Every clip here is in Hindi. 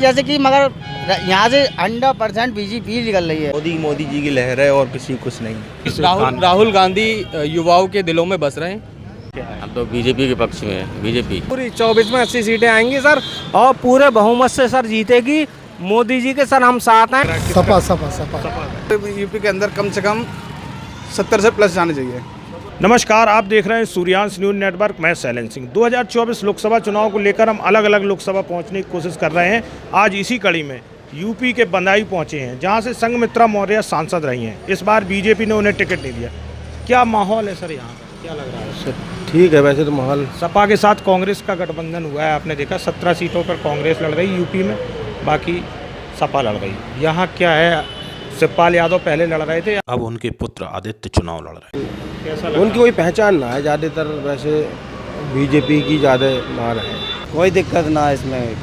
जैसे कि मगर यहाँ से 100% बीजेपी निकल रही है। मोदी जी की लहर है और किसी कुछ नहीं। राहुल गांधी युवाओं के दिलों में बस रहे हैं। हम तो बीजेपी के पक्ष में हैं। बीजेपी पूरी 24 में 80 सीटें आएंगी सर, और पूरे बहुमत से सर जीतेगी मोदी जी के। सर हम साथ हैं। सपा यूपी के अंदर कम से कम 70 से प्लस जाने चाहिए। नमस्कार, आप देख रहे हैं सूर्यांश न्यूज़ नेटवर्क। मैं शैलेन सिंह। 2024 लोकसभा चुनाव को लेकर हम अलग अलग लोकसभा पहुंचने की कोशिश कर रहे हैं। आज इसी कड़ी में यूपी के बदायूं पहुंचे हैं, जहां से संघमित्रा मौर्य सांसद रही हैं। इस बार बीजेपी ने उन्हें टिकट नहीं दिया। क्या माहौल है सर यहाँ, क्या लग रहा है? सर ठीक है, वैसे तो माहौल। सपा के साथ कांग्रेस का गठबंधन हुआ है, आपने देखा 17 सीटों पर कांग्रेस लड़ रही यूपी में, बाकी सपा लड़ रही। यहाँ क्या है, शिवपाल यादव पहले लड़ रहे थे, अब उनके पुत्र आदित्य चुनाव लड़ रहे हैं। उनकी कोई पहचान ना है, ज़्यादातर वैसे बीजेपी की ज़्यादा मार है। कोई दिक्कत ना है इसमें,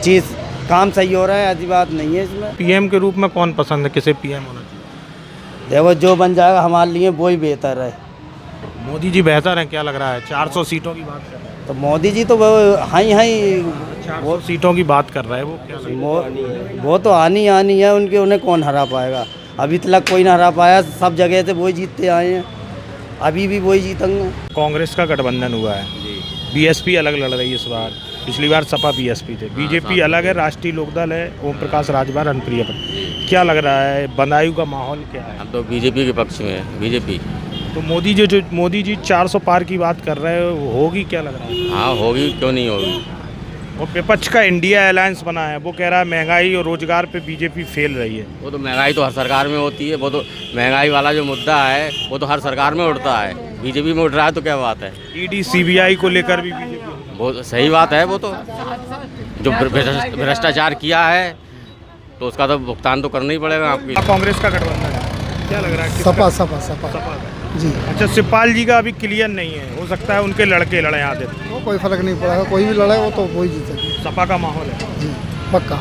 चीज़ काम सही हो रहा है, ऐसी बात नहीं है इसमें। पीएम के रूप में कौन पसंद है, किसे पीएम होना चाहिए? देखो जो बन जाएगा हमारे लिए वही बेहतर है। मोदी जी बेहतर हैं, क्या लग रहा है? 400 सीटों की बात कर रहे हैं। तो मोदी जी तो वो हाई 400 सीटों की बात कर रहा है, वो क्या वो तो आनी है उनके, उन्हें कौन हरा पाएगा? अभी तक कोई ना हरा पाया, सब जगह से वही जीतते आए हैं, अभी भी वही जीतेंगे। कांग्रेस का गठबंधन हुआ है, बीएसपी अलग लड़ रही है इस बार। पिछली बार सपा बीएसपी थे, बीजेपी अलग है, राष्ट्रीय लोकदल है, ओम प्रकाश राजभर, अनुप्रिया पटेल। क्या लग रहा है, बदायूं का माहौल क्या है? हम तो बीजेपी के पक्ष में हैं। बीजेपी तो मोदी जी 400 पार की बात कर रहे हैं, होगी क्या लग रहा है? हाँ होगी, क्यों नहीं होगी। वो विपक्ष का इंडिया अलायंस बना है, वो कह रहा है महंगाई और रोजगार पे बीजेपी फेल रही है। वो तो महंगाई तो हर सरकार में होती है, वो तो महंगाई वाला जो मुद्दा है वो तो हर सरकार में उठता है, बीजेपी में उठ रहा है तो क्या बात है। ईडी सीबीआई को लेकर भी बीजेपी, बहुत सही बात है। वो तो जो भ्रष्टाचार किया है तो उसका तो भुगतान तो करना ही पड़ेगा आपकी। कांग्रेस का गठबंधन है, क्या लग रहा है? सपा जी। अच्छा, शिवपाल जी का अभी क्लियर नहीं है, हो सकता है उनके लड़के लड़े आते। वो कोई फर्क नहीं पड़ेगा, कोई भी लड़े वो तो वही जीतेगी। सपा का माहौल है जी पक्का।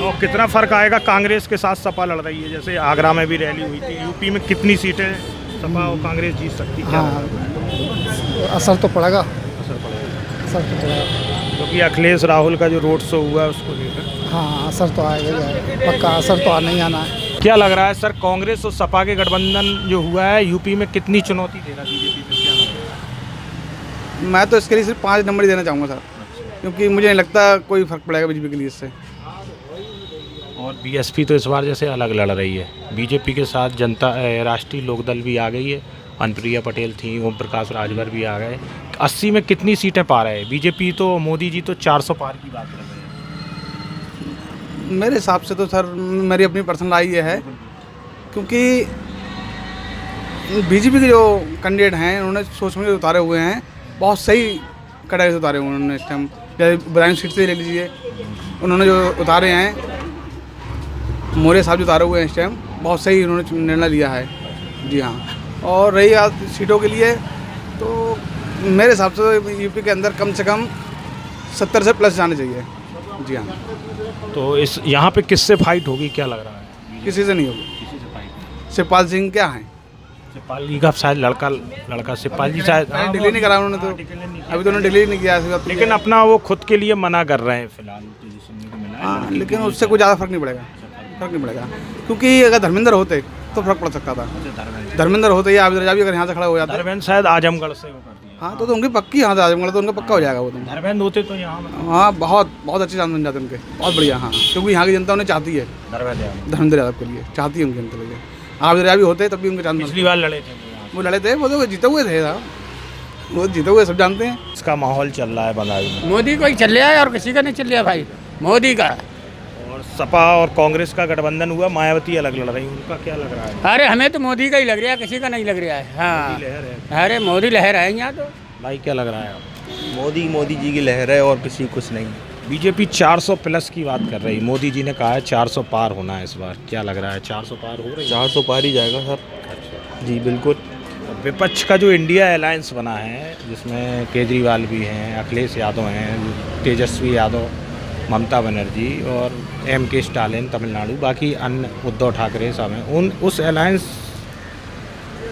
और कितना फर्क आएगा? कांग्रेस के साथ सपा लड़ रही है, जैसे आगरा में भी रैली हुई थी। यूपी में कितनी सीटें सपा और कांग्रेस जीत सकती है? हाँ, असर तो पड़ेगा। असर तो पड़ेगा, क्योंकि अखिलेश राहुल का जो रोड शो हुआ है उसको लेकर। हाँ असर तो आएगा, पक्का असर तो आना ही आना है। क्या लग रहा है सर, कांग्रेस और सपा के गठबंधन जो हुआ है यूपी में कितनी चुनौती दे रहा है बीजेपी को? क्या लग रहा है? मैं तो इसके लिए सिर्फ 5 नंबर ही देना चाहूँगा सर, क्योंकि मुझे नहीं लगता कोई फर्क पड़ेगा बीजेपी के लिए इससे। और बीएसपी तो इस बार जैसे अलग लड़ रही है, बीजेपी के साथ जनता राष्ट्रीय लोकदल भी आ गई है, अनुप्रिया पटेल थी, ओम प्रकाश राजभर भी आ गए। 80 में कितनी सीटें पा रहे हैं? बीजेपी तो, मोदी जी तो 400 पार की बात कर रहे हैं। मेरे हिसाब से तो सर, मेरी अपनी पर्सनल राय ये है, क्योंकि बीजेपी के जो कैंडिडेट हैं उन्होंने सोच समझ के उतारे हुए हैं, बहुत सही कैटेगरी से उतारे हुए हैं उन्होंने। इस टाइम बदायूं सीट से ले लीजिए, उन्होंने जो उतारे हैं, मौर्य साहब जो उतारे हुए हैं इस टाइम, बहुत सही उन्होंने निर्णय लिया है। जी हाँ। और रही बात सीटों के लिए, तो मेरे हिसाब से यूपी के अंदर कम से कम 70 से प्लस जाने चाहिए। जी हाँ। तो इस यहाँ पे किससे फाइट होगी, क्या लग रहा है? किसी से नहीं होगी। किसी से फाइट? शिवपाल सिंह क्या हैं? शिवपाल जी का शायद लड़का शिवपाल जी शायद डिलीट नहीं करा उन्होंने, तो अभी तो उन्होंने डिलीट नहीं किया है, लेकिन अपना वो खुद के लिए मना कर रहे हैं फिलहाल, तो जो सुनने को मिला है। हाँ, लेकिन उससे कोई ज़्यादा फर्क नहीं पड़ेगा, क्योंकि अगर धर्मेंद्र होते तो फर्क पड़ सकता था। धर्मेंद्र होते या आबिद रजा भी अगर यहाँ से खड़ा हो जाता। धर्मेंद्र शायद आजमगढ़ से वो करती है। हाँ, तो उनकी पक्की यहाँ से आजमगढ़ तो उनका पक्का हो जाएगा वो तो। धर्मेंद्र होते तो यहाँ हाँ, बहुत अच्छे चांस बन जाते उनके, बहुत बढ़िया। हाँ, क्योंकि यहाँ की जनता उन्हें चाहती है, धर्मेंद्र यादव के लिए चाहती है उनकी जनता के लिए। आबिद रजा भी होते तब भी उनके चांस। पिछली बार लड़े थे वो लड़े थे, वो तो जीते हुए थे साहब, वो जीते हुए सब जानते हैं। इसका माहौल चल रहा है बदायूं में। मोदी को ही चल रहा है और किसी का नहीं चल रहा भाई, मोदी का। और सपा और कांग्रेस का गठबंधन हुआ, मायावती अलग लड़ रही, उनका क्या लग रहा है? अरे हमें तो मोदी का ही लग रहा है, किसी का नहीं लग रहा है। हाँ, लहर है। अरे मोदी लहर है यहाँ तो। भाई क्या लग रहा है? मोदी जी की लहर है और किसी कुछ नहीं। बीजेपी 400 प्लस की बात कर रही, मोदी जी ने कहा है 400 पार होना है इस बार, क्या लग रहा है 400 पार हो रही है? 400 पार ही जाएगा सर। अच्छा जी बिल्कुल। विपक्ष का जो इंडिया अलायंस बना है, जिसमें केजरीवाल भी हैं, अखिलेश यादव हैं, तेजस्वी यादव, ममता बनर्जी और M.K. स्टालिन तमिलनाडु, बाकी अन्य उद्धव ठाकरे सब हैं, उस अलायंस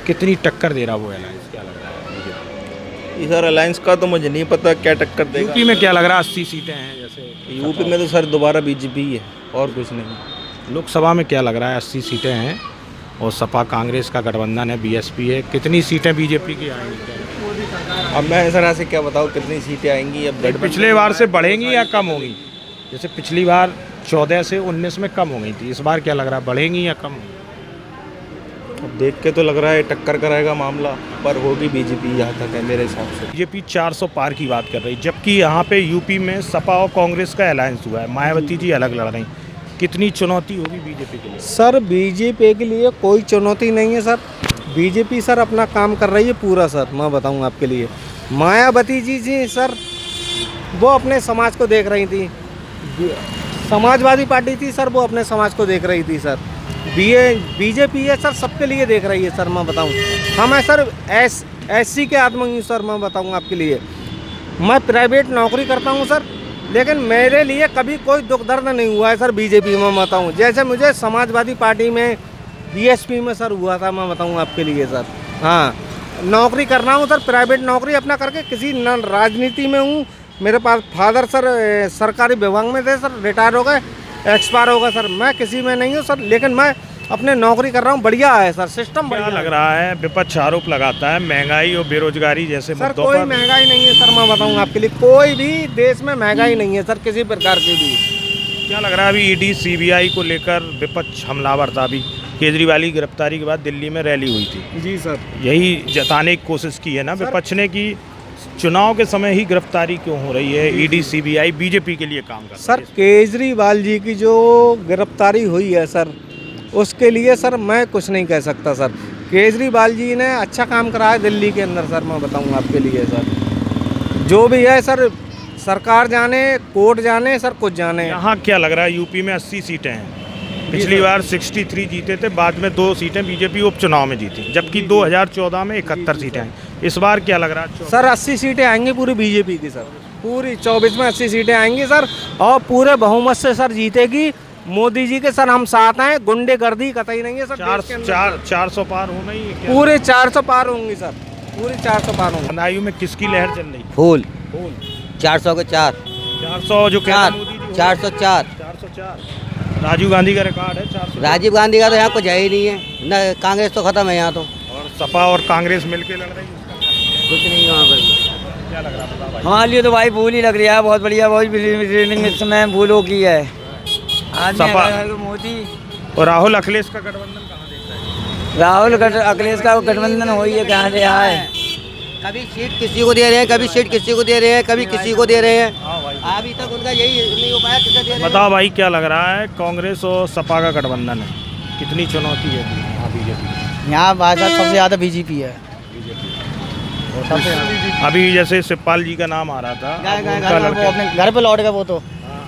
कितनी टक्कर दे रहा वो अलायंस, क्या लग रहा है? सर अलायंस का तो मुझे नहीं पता क्या टक्कर देगा। यूपी में क्या लग रहा है 80 सीटें हैं जैसे यूपी में तो सर दोबारा बीजेपी है और कुछ नहीं। लोकसभा में क्या लग रहा है 80 सीटें हैं और सपा कांग्रेस का गठबंधन है, बीएसपी है, कितनी सीटें बीजेपी की आएंगी? अब मैं सर ऐसे क्या बताऊँ कितनी सीटें आएंगी। अब पिछले बार से बढ़ेंगी या कम होगी? जैसे पिछली बार 14 से 19 में कम हो गई थी, इस बार क्या लग रहा है बढ़ेंगी या कम होगी? अब देख के तो लग रहा है टक्कर कराएगा मामला, पर होगी बीजेपी यहाँ तक है मेरे हिसाब से। बीजेपी 400 पार की बात कर रही, जबकि यहाँ पे यूपी में सपा और कांग्रेस का अलायंस हुआ है, मायावती जी अलग लड़ रही। कितनी चुनौती होगी बीजेपी के लिए? सर बीजेपी के लिए कोई चुनौती नहीं है सर। बीजेपी सर अपना काम कर रही है पूरा सर। मैं बताऊं आपके लिए, मायावती जी सर वो अपने समाज को देख रही थी। समाजवादी पार्टी थी सर, वो अपने समाज को देख रही थी सर। बीजेपी है सर सबके लिए देख रही है सर। मैं बताऊं हम है सर एससी के आदमी हूँ सर। मैं बताऊं आपके लिए, मैं प्राइवेट नौकरी करता हूँ सर, लेकिन मेरे लिए कभी कोई दुख दर्द नहीं हुआ है सर बीजेपी में। मैं बताऊँ जैसे मुझे समाजवादी पार्टी में बीएसपी में सर हुआ था। मैं बताऊँ आपके लिए सर, हाँ नौकरी कर रहा हूँ सर, प्राइवेट नौकरी अपना करके, किसी न राजनीति में हूँ। मेरे पास फादर सर सरकारी विभाग में थे सर, रिटायर हो गए, एक्सपायर हो गए सर। मैं किसी में नहीं हूँ सर, लेकिन मैं अपने नौकरी कर रहा हूँ। बढ़िया है सर, सिस्टम बढ़िया लग रहा है। विपक्ष आरोप लगाता है महंगाई और बेरोजगारी जैसे सर मुद्दों कोई पर। महंगाई नहीं है सर। मैं बताऊँ आपके लिए, कोई भी देश में महंगाई नहीं है सर, किसी प्रकार की भी। क्या लग रहा है अभी ईडी सीबीआई को लेकर विपक्ष हमलावर था? अभी केजरीवाल की गिरफ्तारी के बाद दिल्ली में रैली हुई थी। जी सर, यही जताने की कोशिश की है ना विपक्ष ने कि चुनाव के समय ही गिरफ्तारी क्यों हो रही है? ईडी सीबीआई बीजेपी के लिए काम कर रही है। सर केजरीवाल जी की जो गिरफ्तारी हुई है सर, उसके लिए सर मैं कुछ नहीं कह सकता सर। केजरीवाल जी ने अच्छा काम करा है दिल्ली के अंदर सर। मैं बताऊं आपके लिए सर, जो भी है सर सरकार जाने, कोर्ट जाने सर, कुछ जाने। यहाँ क्या लग रहा है यूपी में 80 सीटें हैं, पिछली बार 63 जीते थे, बाद में 2 सीटें बीजेपी उपचुनाव में जीती, जबकि 2014 में 71 सीटें हैं। इस बार क्या लग रहा है? सर 80 सीटें आएंगी पूरी बीजेपी की सर, पूरी 24 में 80 सीटें आएंगी सर, और पूरे बहुमत से सर जीतेगी। मोदी जी के सर हम साथ हैं, गुंडेगर्दी कतई नहीं है सर। 400 पार होना ही है क्या? पूरे 400 पार होंगी सर, पूरे 400 पार होंगी। बदायूं में किसकी लहर चल रही? फूल 400 के 4 400 जो कह रहे मोदी जी 404 404। राजीव गांधी का रिकॉर्ड है 400। राजीव गांधी का तो यहाँ कुछ है ही नहीं है न, कांग्रेस तो खत्म है यहाँ तो। और सपा और कांग्रेस मिलके लड़ रही है, कुछ नहीं यहाँ पर। क्या लग रहा है भाई? हमारे लिए तो भाई फूल ही लग रही है, बहुत बढ़िया, बहुत ट्रेनिंग इस समय फूलों की है। सपा मोदी और राहुल अखिलेश का गठबंधन कहाँ देख रहे हैं? राहुल अखिलेश का गठबंधन हो ही है, कहाँ से आए। कभी सीट किसी को दे रहे हैं, कभी सीट किसी को दे रहे हैं, कभी किसी को दे रहे हैं। अभी तक उनका यही नहीं हो पाया, किसे दे रहे हैं। बताओ भाई क्या लग रहा है? कांग्रेस और सपा का गठबंधन है, कितनी चुनौती है बीजेपी? यहाँ भाजपा सबसे ज़्यादा बीजेपी है। अभी जैसे शिवपाल जी का नाम आ रहा था, वो अपने घर पे लौट गए। वो तो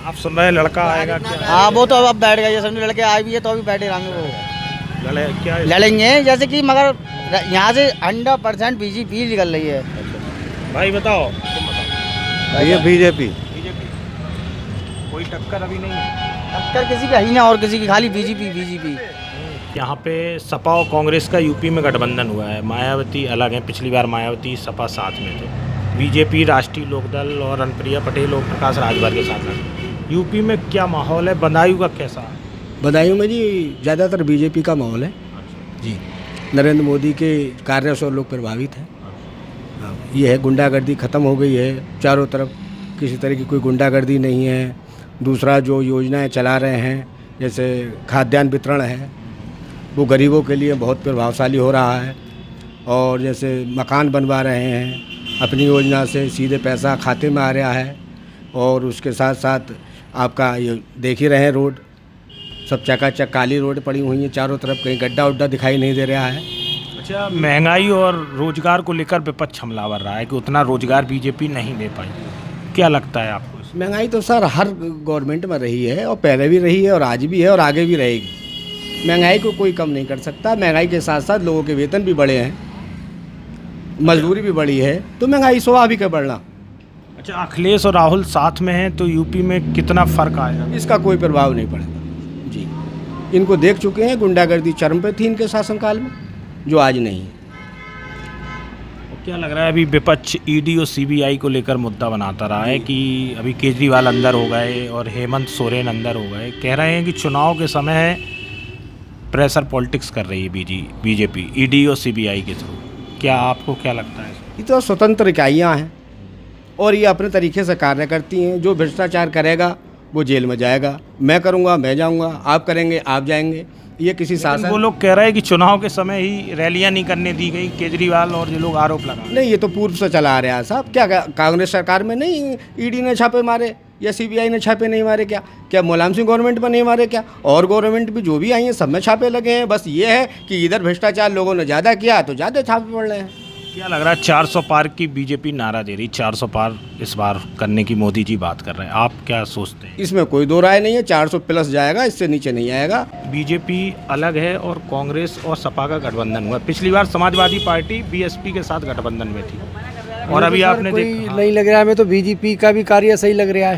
आप सुन रहे हैं लड़का आएगा क्या? हाँ, वो तो अब बैठ गए। जैसे लड़के आए भी है तो अभी बैठे रहेंगे। वो क्या लड़ेंगे जैसे कि, मगर यहाँ से 100% बीजेपी निकल रही है। भाई बताओ। ये बीजेपी कोई टक्कर अभी नहीं है? टक्कर किसी का ही नहीं, और किसी की, खाली बीजेपी। यहाँ पे सपा और कांग्रेस का यूपी में गठबंधन हुआ है, मायावती अलग है। पिछली बार मायावती सपा साथ में थे, बीजेपी राष्ट्रीय लोकदल और अनुप्रिया पटेल और प्रकाश राजभर के साथ लगे। यूपी में क्या माहौल है? बदायूं का कैसा है? बदायूं में जी ज़्यादातर बीजेपी का माहौल है जी। नरेंद्र मोदी के कार्यों से लोग प्रभावित हैं। ये है गुंडागर्दी ख़त्म हो गई है चारों तरफ, किसी तरह की कोई गुंडागर्दी नहीं है। दूसरा जो योजनाएं चला रहे हैं, जैसे खाद्यान्न वितरण है, वो गरीबों के लिए बहुत प्रभावशाली हो रहा है। और जैसे मकान बनवा रहे हैं अपनी योजना से, सीधे पैसा खाते में आ रहा है। और उसके साथ साथ आपका ये देख ही रहे हैं, रोड सब चकाचक काली रोड पड़ी हुई है चारों तरफ, कहीं गड्ढा उड्ढा दिखाई नहीं दे रहा है। अच्छा, महंगाई और रोजगार को लेकर विपक्ष हमलावर रहा है कि उतना रोजगार बीजेपी नहीं दे पाई, क्या लगता है आपको? महंगाई तो सर हर गवर्नमेंट में रही है, और पहले भी रही है, और आज भी है, और आगे भी रहेगी। महंगाई को कोई कम नहीं कर सकता। महंगाई के साथ साथ लोगों के वेतन भी बढ़े हैं, मजदूरी भी बढ़ी है, तो महंगाई स्वाभाविक है बढ़ना। अच्छा, अखिलेश और राहुल साथ में हैं तो यूपी में कितना फर्क आएगा? इसका कोई प्रभाव नहीं पड़ेगा जी। इनको देख चुके हैं, गुंडागर्दी चरम पे थी इनके शासनकाल में, जो आज नहीं है। क्या लग रहा है अभी विपक्ष ईडी और सीबीआई को लेकर मुद्दा बनाता रहा है कि अभी केजरीवाल अंदर हो गए और हेमंत सोरेन अंदर हो गए, कह रहे हैं कि चुनाव के समय प्रेशर पॉलिटिक्स कर रही है बीजेपी ईडी और सीबीआई के थ्रू। क्या आपको क्या लगता है? ये तो स्वतंत्र इकाइयाँ हैं और ये अपने तरीके से कार्य करती हैं। जो भ्रष्टाचार करेगा वो जेल में जाएगा, मैं करूँगा मैं जाऊँगा, आप करेंगे आप जाएंगे। ये किसी शासन, वो लोग कह रहे हैं कि चुनाव के समय ही रैलियां नहीं करने दी गई, केजरीवाल और जो लोग आरोप लगा। नहीं, ये तो पूर्व से चला आ रहा है साहब। क्या कांग्रेस सरकार में नहीं ईडी ने छापे मारे या सीबीआई ने छापे नहीं मारे? क्या मुलायम सिंह गवर्नमेंट में नहीं मारे क्या? और गवर्नमेंट भी जो भी आई हैं सब में छापे लगे हैं। बस ये है कि इधर भ्रष्टाचार लोगों ने ज़्यादा किया तो ज़्यादा छापे पड़ रहे हैं। क्या लग रहा है 400 पार की बीजेपी नारा दे रही, 400 पार इस बार करने की मोदी जी बात कर रहे हैं, आप क्या सोचते हैं? इसमें कोई दो राय नहीं है, 400 प्लस जाएगा, इससे नीचे नहीं आएगा। बीजेपी अलग है और कांग्रेस और सपा का गठबंधन हुआ। पिछली बार समाजवादी पार्टी बीएसपी के साथ गठबंधन में थी और अभी आपने देखा नहीं लग रहा है हमें तो बीजेपी का भी कार्य सही लग रहा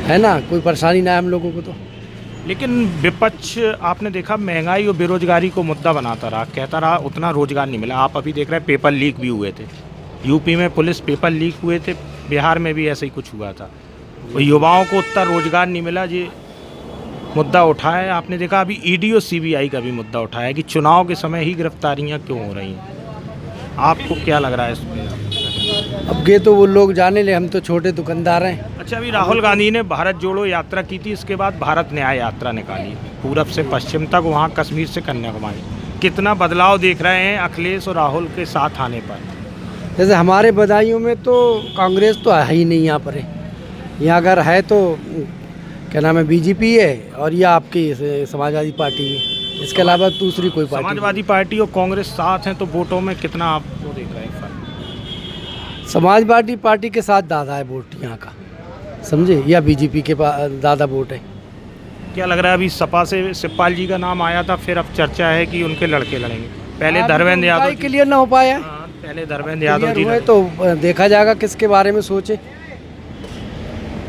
है ना, कोई परेशानी ना है हम लोगों को तो। लेकिन विपक्ष आपने देखा महंगाई और बेरोजगारी को मुद्दा बनाता रहा, कहता रहा उतना रोजगार नहीं मिला। आप अभी देख रहे हैं पेपर लीक भी हुए थे, यूपी में पुलिस पेपर लीक हुए थे, बिहार में भी ऐसा ही कुछ हुआ था। युवाओं को उतना रोजगार नहीं मिला, ये मुद्दा उठाया है। आपने देखा अभी ईडी और सीबीआई का भी मुद्दा उठाया है कि चुनाव के समय ही गिरफ्तारियाँ क्यों हो रही हैं। आपको क्या लग रहा है इसमें? अब ये तो वो लोग जाने ले, हम तो छोटे दुकानदार हैं। अच्छा, अभी राहुल गांधी ने भारत जोड़ो यात्रा की थी, इसके बाद भारत न्याय यात्रा निकाली, पूरब से पश्चिम तक, वहाँ कश्मीर से कन्याकुमारी। कितना बदलाव देख रहे हैं अखिलेश और राहुल के साथ आने पर? जैसे हमारे बदायूं में तो कांग्रेस तो है ही नहीं यहाँ पर। यहाँ अगर है तो क्या नाम है, बीजेपी है और ये आपकी समाजवादी पार्टी है, इसके अलावा दूसरी कोई पार्टी। समाजवादी पार्टी और कांग्रेस साथ हैं तो वोटों में कितना आप वो देख रहे हैं फर्क? समाजवादी पार्टी के साथ ज़्यादा है वोट यहाँ का, समझे, या बीजेपी के ज़्यादा वोट है। क्या लग रहा है अभी सपा से शिवपाल जी का नाम आया था, फिर अब चर्चा है कि उनके लड़के लड़ेंगे। पहले धर्मेंद्र यादव क्लियर ना हो पाया, पहले धर्मेंद्र यादव जी तो देखा जाएगा किसके बारे में सोचे।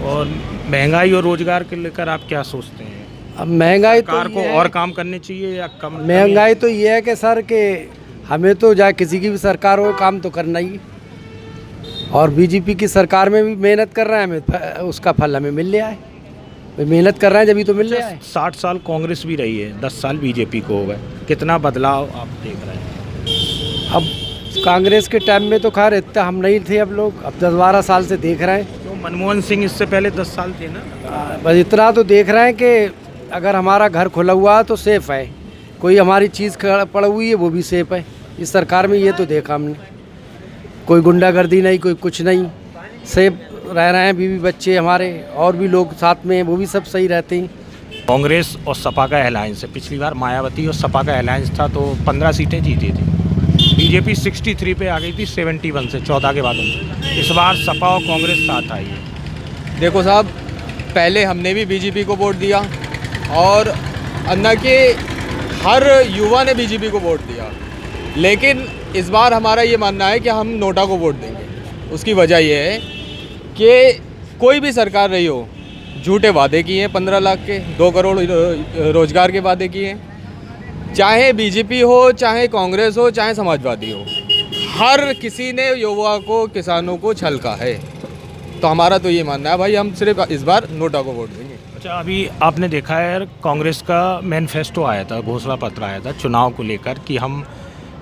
और महंगाई और रोजगार के लेकर आप क्या सोचते हैं? अब महंगाई सरकार को और काम करने चाहिए या कम? महंगाई तो ये है कि सर कि हमें तो चाहे किसी की भी सरकार हो काम तो करना ही, और बीजेपी की सरकार में भी मेहनत कर रहे हैं, हमें उसका फल हमें मिल रहा है। मेहनत कर रहे हैं जब तो मिल रहा है। 60 साल कांग्रेस भी रही है, 10 साल बीजेपी को हो गए, कितना बदलाव आप देख रहे हैं? अब कांग्रेस के टाइम में तो खैर इतना हम नहीं थे, अब लोग अब 10-12 साल से देख रहे हैं। तो मनमोहन सिंह इससे पहले 10 साल थे ना। बस इतना तो देख रहे हैं कि अगर हमारा घर खुला हुआ है तो सेफ है, कोई हमारी चीज़ पड़ी हुई है वो भी सेफ है। इस सरकार में ये तो देखा हमने, कोई गुंडागर्दी नहीं, कोई कुछ नहीं, सेफ रह रहे हैं। बीवी बच्चे हमारे और भी लोग साथ में हैं, वो भी सब सही रहते हैं। कांग्रेस और सपा का अलायंस है, पिछली बार मायावती और सपा का अलायंस था तो 15 सीटें जीती थी। बीजेपी 63 पे आ गई थी 71 से, 14 के बाद। इस बार सपा और कांग्रेस साथ आई है। देखो साहब, पहले हमने भी बीजेपी को वोट दिया और अन्ना के हर युवा ने बीजेपी को वोट दिया, लेकिन इस बार हमारा ये मानना है कि हम नोटा को वोट देंगे। उसकी वजह यह है कि कोई भी सरकार रही हो, झूठे वादे किए हैं 15 लाख के, 2 करोड़ रोजगार के वादे किए हैं। चाहे बीजेपी हो, चाहे कांग्रेस हो, चाहे समाजवादी हो, हर किसी ने युवा को, किसानों को छलका है। तो हमारा तो ये मानना है भाई, हम सिर्फ इस बार नोटा को वोट देंगे। अच्छा, अभी आपने देखा है कांग्रेस का मैनिफेस्टो आया था, घोषणा पत्र आया था चुनाव को लेकर कि हम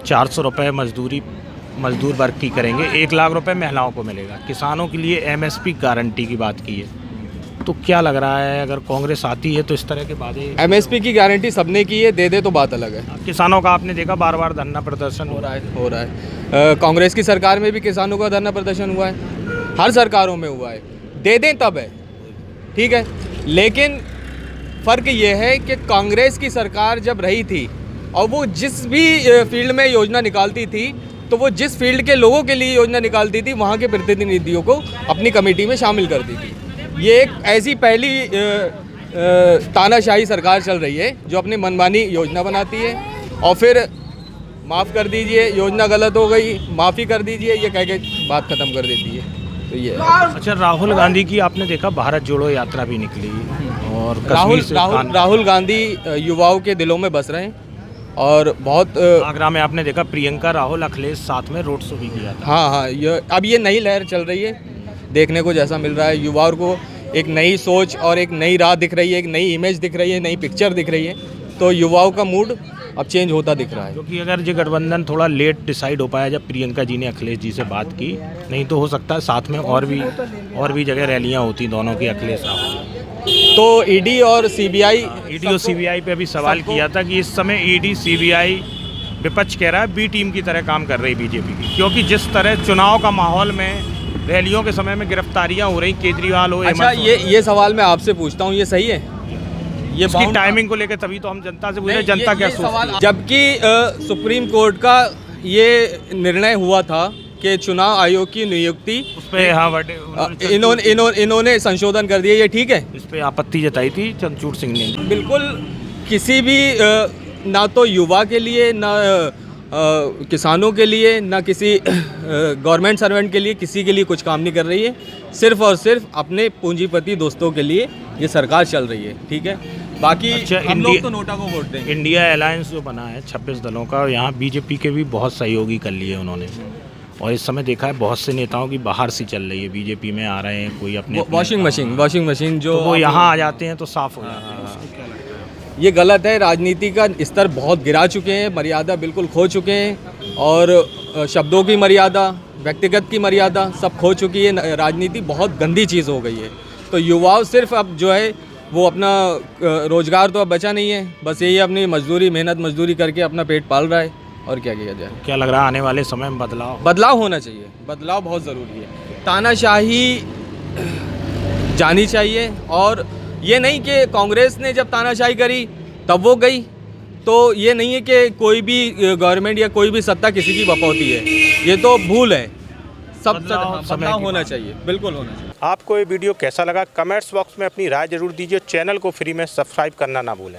400 रुपये मजदूर वर्ग की करेंगे, 1 लाख रुपए महिलाओं को मिलेगा, किसानों के लिए एमएसपी गारंटी की बात की है। तो क्या लग रहा है अगर कांग्रेस आती है तो इस तरह के वादे? एमएसपी की गारंटी सबने की है, दे दे तो बात अलग है। किसानों का आपने देखा बार बार धरना प्रदर्शन हो रहा है। कांग्रेस की सरकार में भी किसानों का धरना प्रदर्शन हुआ है, हर सरकारों में हुआ है। दे दें तब है, ठीक है, लेकिन फ़र्क ये है कि कांग्रेस की सरकार जब रही थी और वो जिस भी फील्ड में योजना निकालती थी, तो वो जिस फील्ड के लोगों के लिए योजना निकालती थी, वहाँ के प्रतिनिधियों को अपनी कमेटी में शामिल करती थी। ये एक ऐसी पहली तानाशाही सरकार चल रही है जो अपनी मनमानी योजना बनाती है और फिर माफ़ कर दीजिए, योजना गलत हो गई, माफ़ी कर दीजिए, ये कह के बात ख़त्म कर देती है। तो ये अच्छा, राहुल गांधी की आपने देखा भारत जोड़ो यात्रा भी निकली और राहुल गांधी युवाओं के दिलों में बस रहे हैं और बहुत आगरा में आपने देखा प्रियंका राहुल अखिलेश साथ में रोड शो भी किया था। हाँ, अब ये नई लहर चल रही है, देखने को जैसा मिल रहा है, युवाओं को एक नई सोच और एक नई राह दिख रही है, एक नई इमेज दिख रही है, नई पिक्चर दिख रही है, तो युवाओं का मूड अब चेंज होता दिख रहा है। क्योंकि अगर ये गठबंधन थोड़ा लेट डिसाइड हो पाया जब प्रियंका जी ने अखिलेश जी से बात की, नहीं तो हो सकता है साथ में और भी जगह रैलियां होती दोनों की अखिलेश राहुल। तो ईडी और सीबीआई पे अभी सवाल किया था कि इस समय ईडी सीबीआई विपक्ष कह रहा है बी टीम की तरह काम कर रही बीजेपी की, क्योंकि जिस तरह चुनाव का माहौल में रैलियों के समय में गिरफ्तारियां हो रही, केजरीवाल हो। अच्छा, ये सवाल मैं आपसे पूछता हूँ, ये सही है? ये इसकी टाइमिंग को लेकर तभी तो हम जनता से पूछे जनता क्या सोचती है। जबकि सुप्रीम कोर्ट का ये निर्णय हुआ था कि चुनाव आयोग की नियुक्ति उस पे इन्होंने संशोधन कर दिया, ये ठीक है? इस पे आपत्ति जताई थी चंद्रचूड़ सिंह ने। बिल्कुल, किसी भी ना तो युवा के लिए, ना किसानों के लिए, ना किसी गवर्नमेंट सर्वेंट के लिए, किसी के लिए कुछ काम नहीं कर रही है। सिर्फ और सिर्फ अपने पूंजीपति दोस्तों के लिए ये सरकार चल रही है, ठीक है? बाकी हम लोग तो नोटा को वोट देंगे। इंडिया अलायंस जो बना है 26 दलों का, यहाँ बीजेपी के भी बहुत सहयोगी कर लिए उन्होंने, और इस समय देखा है बहुत से नेताओं की बाहर से चल रही है, बीजेपी में आ रहे हैं, कोई अपने वॉशिंग मशीन जो तो वो यहाँ आ जाते हैं तो साफ हो जाते हैं। ये गलत है। राजनीति का स्तर बहुत गिरा चुके हैं, मर्यादा बिल्कुल खो चुके हैं, और शब्दों की मर्यादा, व्यक्तिगत की मर्यादा सब खो चुकी है। राजनीति बहुत गंदी चीज़ हो गई है। तो युवाओं सिर्फ अब जो है वो अपना रोज़गार तो अब बचा नहीं है, बस यही अपनी मेहनत मजदूरी करके अपना पेट पाल रहा है, और क्या किया जाए। क्या लग रहा है आने वाले समय में बदलाव होना चाहिए, बदलाव बहुत ज़रूरी है। तानाशाही जानी चाहिए, और ये नहीं कि कांग्रेस ने जब तानाशाही करी तब वो गई, तो ये नहीं है कि कोई भी गवर्नमेंट या कोई भी सत्ता किसी की बपौती है, ये तो भूल है। सब बदलाव होना चाहिए, बिल्कुल होना चाहिए। आपको ये वीडियो कैसा लगा कमेंट्स बॉक्स में अपनी राय जरूर दीजिए। चैनल को फ्री में सब्सक्राइब करना ना भूलें।